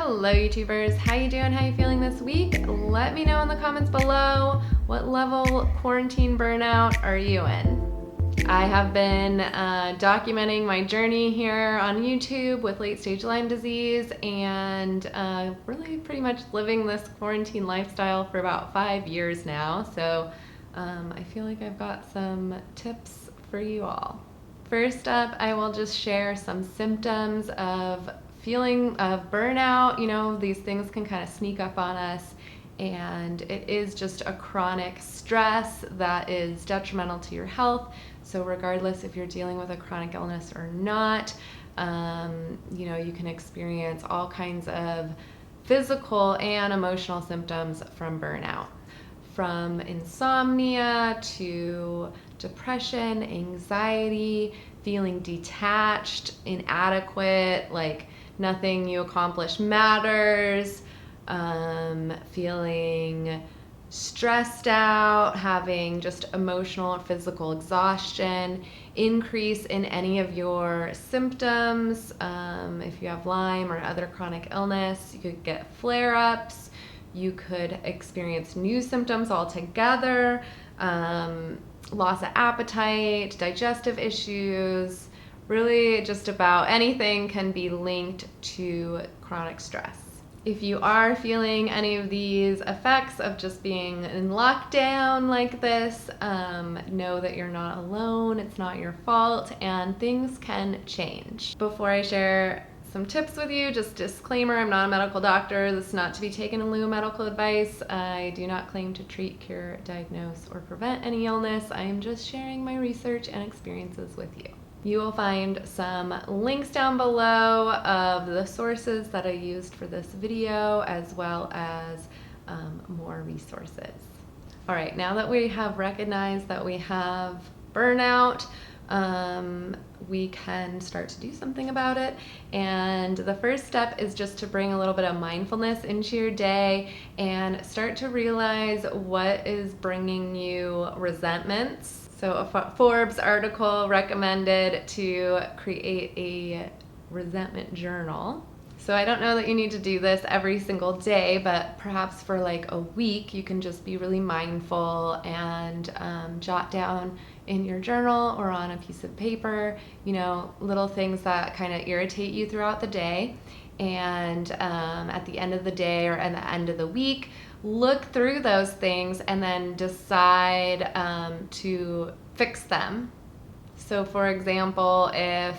Hello YouTubers, how you doing? How you feeling this week? Let me know in the comments below, what level quarantine burnout are you in? I have been documenting my journey here on YouTube with late-stage Lyme disease and really pretty much living this quarantine lifestyle for about 5 years now. So I feel like I've got some tips for you all. First up, I will just share some symptoms of feeling of burnout. You know, these things can kind of sneak up on us, and it is just a chronic stress that is detrimental to your health. So regardless if you're dealing with a chronic illness or not, you know, you can experience all kinds of physical and emotional symptoms from burnout. From insomnia to depression, anxiety, feeling detached, inadequate, like nothing you accomplish matters, feeling stressed out, having just emotional or physical exhaustion, increase in any of your symptoms. If you have Lyme or other chronic illness, you could get flare-ups. You could experience new symptoms altogether, loss of appetite, digestive issues. Really just about anything can be linked to chronic stress. If you are feeling any of these effects of just being in lockdown like this, know that you're not alone, it's not your fault, and things can change. Before I share some tips with you, just disclaimer, I'm not a medical doctor. This is not to be taken in lieu of medical advice. I do not claim to treat, cure, diagnose, or prevent any illness. I am just sharing my research and experiences with you. You will find some links down below of the sources that I used for this video, as well as more resources. All right, now that we have recognized that we have burnout, we can start to do something about it. And the first step is just to bring a little bit of mindfulness into your day and start to realize what is bringing you resentments. So a Forbes article recommended to create a resentment journal. So I don't know that you need to do this every single day, but perhaps for like a week, you can just be really mindful and jot down in your journal or on a piece of paper, you know, little things that kind of irritate you throughout the day. And at the end of the day or at the end of the week, look through those things and then decide to fix them. So for example, if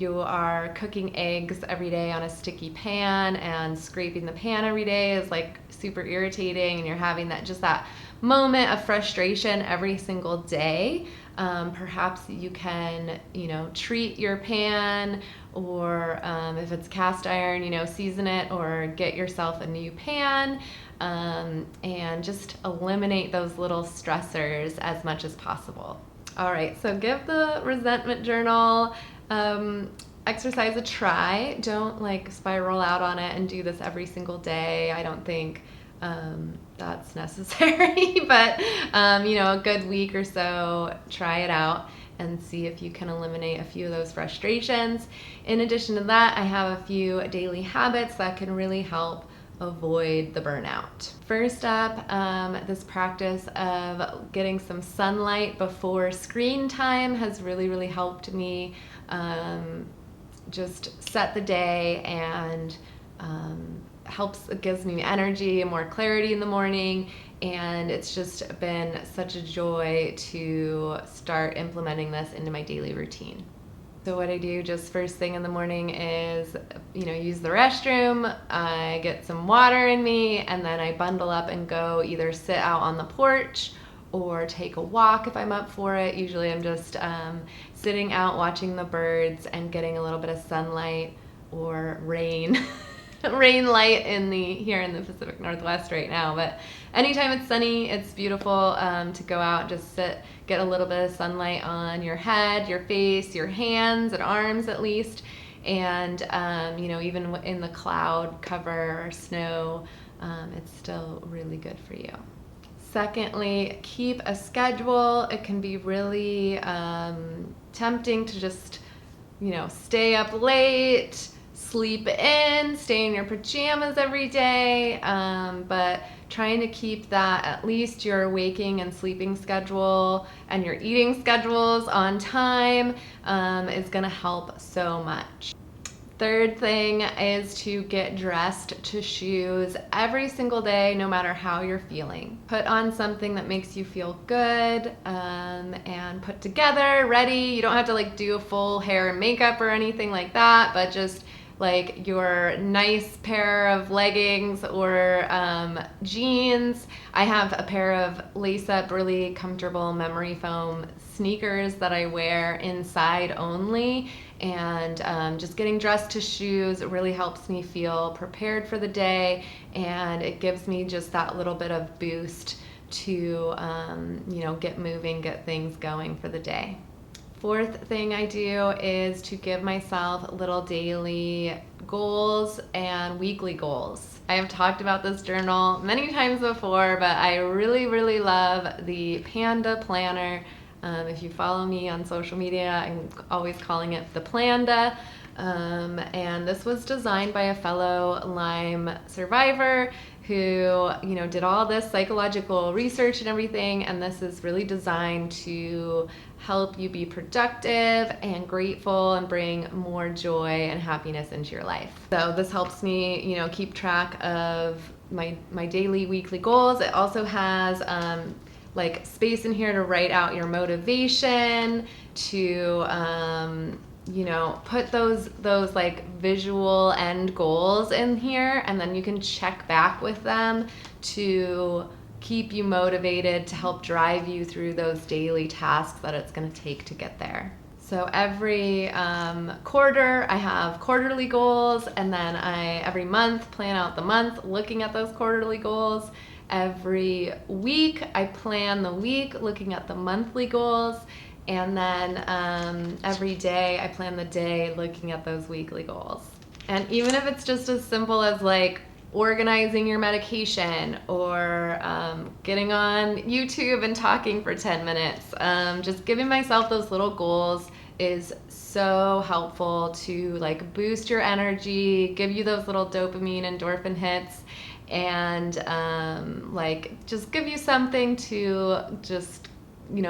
you are cooking eggs every day on a sticky pan and scraping the pan every day is like super irritating, and you're having that moment of frustration every single day, perhaps you can, you know, treat your pan, or if it's cast iron, you know, season it or get yourself a new pan, and just eliminate those little stressors as much as possible. All right, so give the resentment journal exercise a try. Don't like spiral out on it and do this every single day. I don't think that's necessary, but you know, a good week or so, try it out and see if you can eliminate a few of those frustrations. In addition to that, I have a few daily habits that can really help avoid the burnout. First up, this practice of getting some sunlight before screen time has really helped me just set the day, and it gives me energy and more clarity in the morning, and it's just been such a joy to start implementing this into my daily routine. So what I do just first thing in the morning is, you know, use the restroom, I get some water in me, and then I bundle up and go either sit out on the porch or take a walk if I'm up for it. Usually I'm just sitting out watching the birds and getting a little bit of sunlight or rain. Rain light here in the Pacific Northwest right now, but anytime it's sunny, it's beautiful to go out and just sit, get a little bit of sunlight on your head, your face, your hands and arms at least, and you know, even in the cloud cover or snow, it's still really good for you. Secondly, keep a schedule. It can be really tempting to just, you know, stay up late, sleep in, stay in your pajamas every day, but trying to keep that, at least your waking and sleeping schedule and your eating schedules on time, is gonna help so much. Third thing is to get dressed to shoes every single day, no matter how you're feeling. Put on something that makes you feel good, and put together, ready. You don't have to like do a full hair and makeup or anything like that, but just like your nice pair of leggings or jeans. I have a pair of lace-up, really comfortable memory foam sneakers that I wear inside only, and just getting dressed to shoes really helps me feel prepared for the day, and it gives me just that little bit of boost to get moving, get things going for the day. Fourth thing I do is to give myself little daily goals and weekly goals. I have talked about this journal many times before, but I really, really love the Panda Planner. If you follow me on social media, I'm always calling it the Planda. And this was designed by a fellow Lyme survivor who, did all this psychological research and everything, and this is really designed to help you be productive and grateful and bring more joy and happiness into your life. So this helps me, keep track of my daily, weekly goals. It also has like space in here to write out your motivation, to put those like visual end goals in here, and then you can check back with them to keep you motivated, to help drive you through those daily tasks that it's going to take to get there. So every quarter I have quarterly goals, and then I every month plan out the month looking at those quarterly goals. Every week I plan the week looking at the monthly goals, and then every day I plan the day looking at those weekly goals. And even if it's just as simple as like organizing your medication or getting on YouTube and talking for 10 minutes, just giving myself those little goals is so helpful to like boost your energy, give you those little dopamine, endorphin hits, and just give you something to just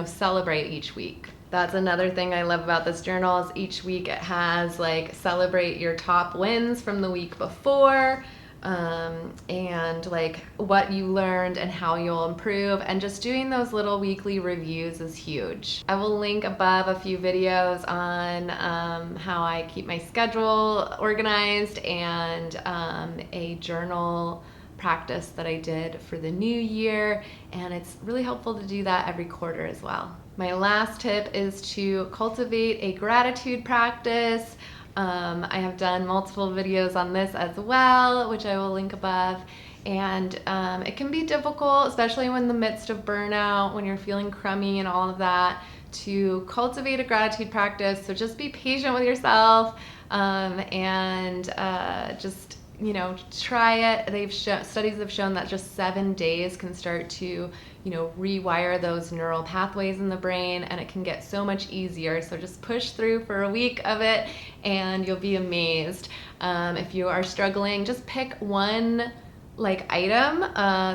celebrate each week. That's another thing I love about this journal, is each week it has like celebrate your top wins from the week before, and like what you learned and how you'll improve, and just doing those little weekly reviews is huge. I will link above a few videos on how I keep my schedule organized, and a journal practice that I did for the new year, and it's really helpful to do that every quarter as well. My last tip is to cultivate a gratitude practice. I have done multiple videos on this as well, which I will link above. And it can be difficult, especially when in the midst of burnout, when you're feeling crummy and all of that, to cultivate a gratitude practice. So just be patient with yourself, and just try it. Studies have shown that just 7 days can start to rewire those neural pathways in the brain, and it can get so much easier. So just push through for a week of it and you'll be amazed. If you are struggling, just pick one like item,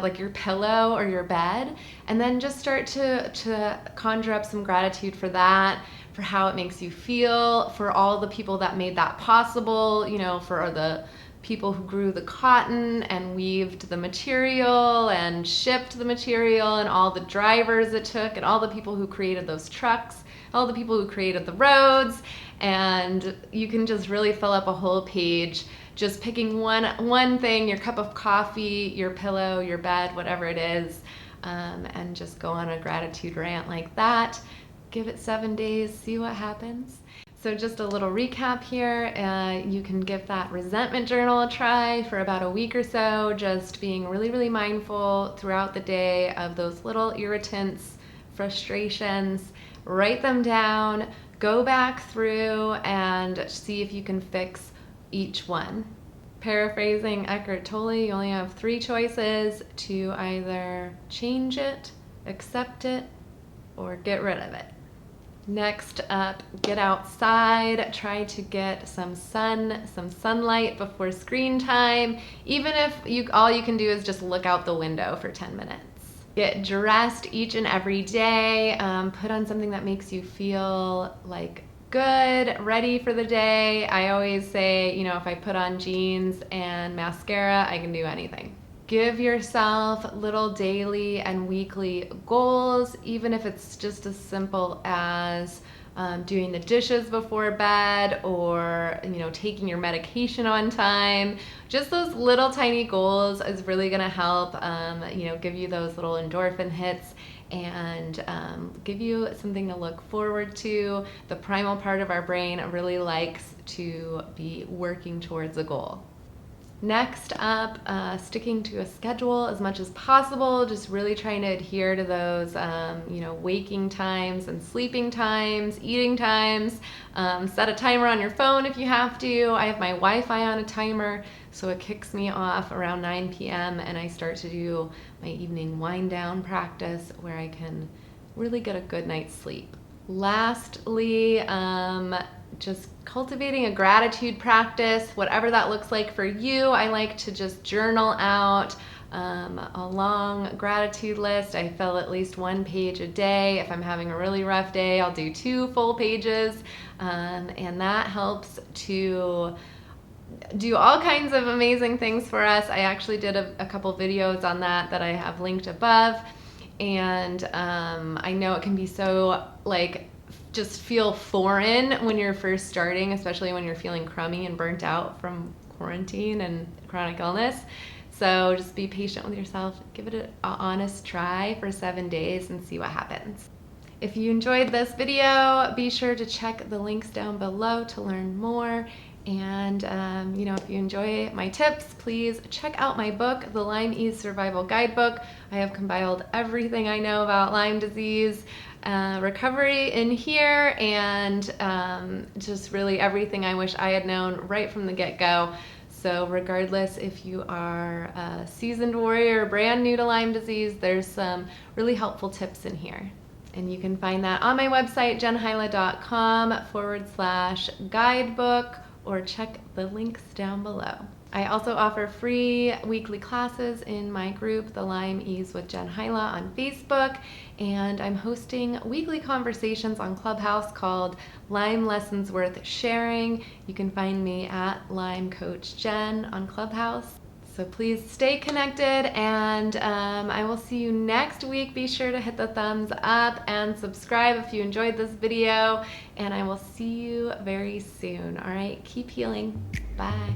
like your pillow or your bed, and then just start to conjure up some gratitude for that, for how it makes you feel, for all the people that made that possible, for the people who grew the cotton and weaved the material and shipped the material, and all the drivers it took, and all the people who created those trucks, all the people who created the roads. And you can just really fill up a whole page just picking one thing, your cup of coffee, your pillow, your bed, whatever it is, and just go on a gratitude rant like that. Give it 7 days, see what happens. So just a little recap here, you can give that resentment journal a try for about a week or so, just being really, really mindful throughout the day of those little irritants, frustrations. Write them down, go back through and see if you can fix each one. Paraphrasing Eckhart Tolle, you only have 3 choices to either change it, accept it, or get rid of it. Next up, get outside. Try to get some sunlight before screen time. Even if all you can do is just look out the window for 10 minutes. Get dressed each and every day. Put on something that makes you feel like good, ready for the day. I always say, if I put on jeans and mascara, I can do anything. Give yourself little daily and weekly goals, even if it's just as simple as doing the dishes before bed, or taking your medication on time. Just those little tiny goals is really going to help give you those little endorphin hits and give you something to look forward to. The primal part of our brain really likes to be working towards a goal. Next up, sticking to a schedule as much as possible, just really trying to adhere to those, waking times and sleeping times, eating times. Set a timer on your phone if you have to. I have my Wi-Fi on a timer, so it kicks me off around 9 p.m. and I start to do my evening wind down practice where I can really get a good night's sleep. Lastly, just cultivating a gratitude practice, whatever that looks like for you. I like to just journal out a long gratitude list. I fill at least 1 page a day. If I'm having a really rough day, I'll do 2 full pages, and that helps to do all kinds of amazing things for us. I actually did a couple videos on that I have linked above, and I know it can be so just feel foreign when you're first starting, especially when you're feeling crummy and burnt out from quarantine and chronic illness. So just be patient with yourself. Give it an honest try for 7 days and see what happens. If you enjoyed this video, be sure to check the links down below to learn more. And if you enjoy my tips, please check out my book, The Lyme Ease Survival Guidebook. I have compiled everything I know about Lyme disease recovery in here, and just really everything I wish I had known right from the get-go. So regardless if you are a seasoned warrior or brand new to Lyme disease, there's some really helpful tips in here. And you can find that on my website, jenhyla.com/guidebook, or check the links down below. I also offer free weekly classes in my group, The Lyme Ease with Jen Hyla, on Facebook, and I'm hosting weekly conversations on Clubhouse called Lyme Lessons Worth Sharing. You can find me at Lyme Coach Jen on Clubhouse. So please stay connected, and I will see you next week. Be sure to hit the thumbs up and subscribe if you enjoyed this video, and I will see you very soon. All right, keep healing. Bye.